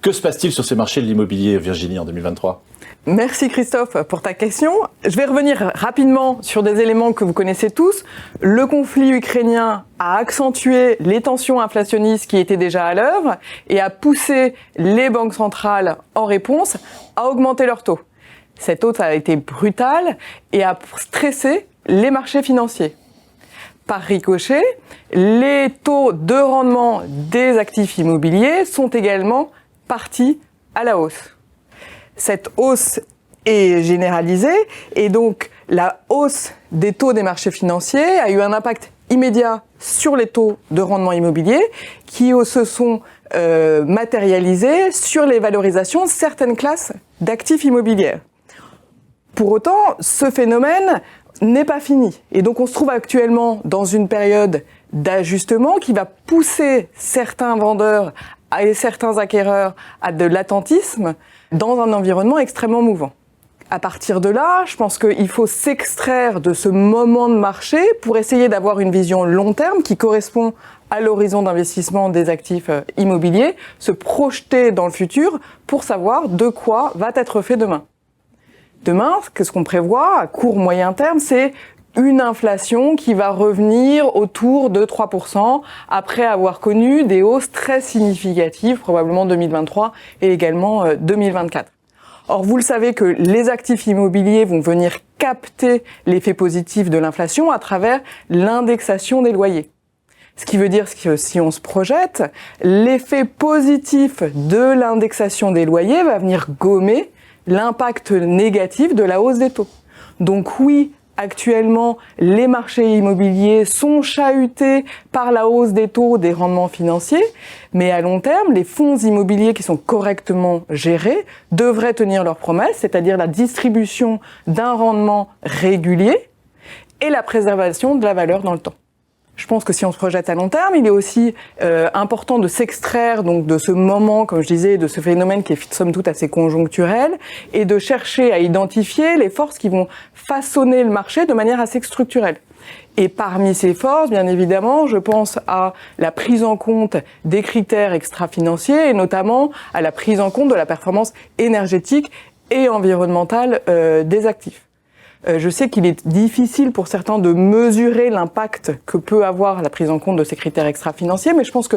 Que se passe-t-il sur ces marchés de l'immobilier, Virginie, en 2023 ? Merci Christophe pour ta question. Je vais revenir rapidement sur des éléments que vous connaissez tous. Le conflit ukrainien a accentué les tensions inflationnistes qui étaient déjà à l'œuvre et a poussé les banques centrales en réponse à augmenter leurs taux. Cette hausse a été brutale et a stressé les marchés financiers. Par ricochet, les taux de rendement des actifs immobiliers sont également partis à la hausse. Cette hausse est généralisée et donc la hausse des taux des marchés financiers a eu un impact immédiat sur les taux de rendement immobilier qui se sont matérialisés sur les valorisations de certaines classes d'actifs immobiliers. Pour autant, ce phénomène n'est pas fini et donc on se trouve actuellement dans une période d'ajustement qui va pousser certains vendeurs et certains acquéreurs à de l'attentisme dans un environnement extrêmement mouvant. À partir de là, je pense qu'il faut s'extraire de ce moment de marché pour essayer d'avoir une vision long terme qui correspond à l'horizon d'investissement des actifs immobiliers, se projeter dans le futur pour savoir de quoi va être fait demain. Demain, ce qu'on prévoit à court moyen terme, c'est une inflation qui va revenir autour de 3% après avoir connu des hausses très significatives, probablement 2023 et également 2024. Or, vous le savez que les actifs immobiliers vont venir capter l'effet positif de l'inflation à travers l'indexation des loyers. Ce qui veut dire que si on se projette, l'effet positif de l'indexation des loyers va venir gommer l'impact négatif de la hausse des taux. Donc oui, actuellement, les marchés immobiliers sont chahutés par la hausse des taux des rendements financiers, mais à long terme, les fonds immobiliers qui sont correctement gérés devraient tenir leurs promesses, c'est-à-dire la distribution d'un rendement régulier et la préservation de la valeur dans le temps. Je pense que si on se projette à long terme, il est aussi important de s'extraire donc de ce moment, comme je disais, de ce phénomène qui est somme toute assez conjoncturel, et de chercher à identifier les forces qui vont façonner le marché de manière assez structurelle. Et parmi ces forces, bien évidemment, je pense à la prise en compte des critères extra-financiers et notamment à la prise en compte de la performance énergétique et environnementale des actifs. Je sais qu'il est difficile pour certains de mesurer l'impact que peut avoir la prise en compte de ces critères extra-financiers, mais je pense que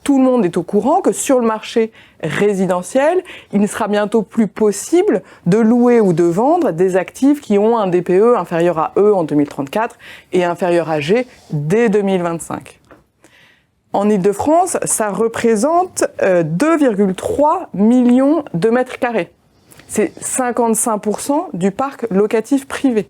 tout le monde est au courant que sur le marché résidentiel, il ne sera bientôt plus possible de louer ou de vendre des actifs qui ont un DPE inférieur à E en 2034 et inférieur à G dès 2025. En Île-de-France, ça représente 2,3 millions de mètres carrés. C'est 55% du parc locatif privé.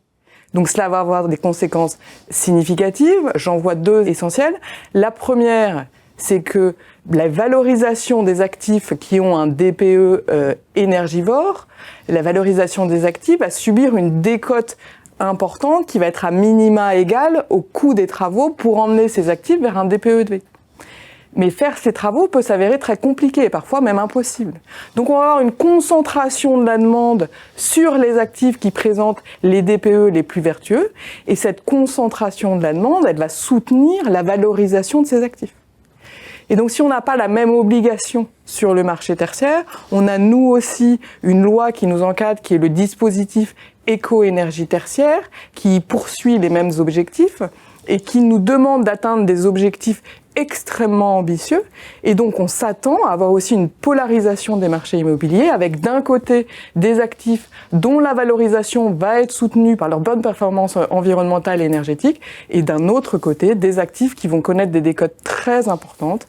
Donc cela va avoir des conséquences significatives. J'en vois deux essentielles. La première, c'est que la valorisation des actifs qui ont un DPE énergivore, la valorisation des actifs va subir une décote importante qui va être à minima égale au coût des travaux pour emmener ces actifs vers un DPE élevé. Mais faire ces travaux peut s'avérer très compliqué et parfois même impossible. Donc on va avoir une concentration de la demande sur les actifs qui présentent les DPE les plus vertueux et cette concentration de la demande, elle va soutenir la valorisation de ces actifs. Et donc si on n'a pas la même obligation sur le marché tertiaire, on a nous aussi une loi qui nous encadre qui est le dispositif éco-énergie tertiaire qui poursuit les mêmes objectifs et qui nous demande d'atteindre des objectifs extrêmement ambitieux et donc on s'attend à avoir aussi une polarisation des marchés immobiliers avec d'un côté des actifs dont la valorisation va être soutenue par leur bonne performance environnementale et énergétique et d'un autre côté des actifs qui vont connaître des décotes très importantes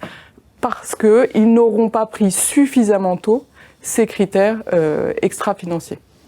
parce qu'ils n'auront pas pris suffisamment tôt ces critères extra-financiers.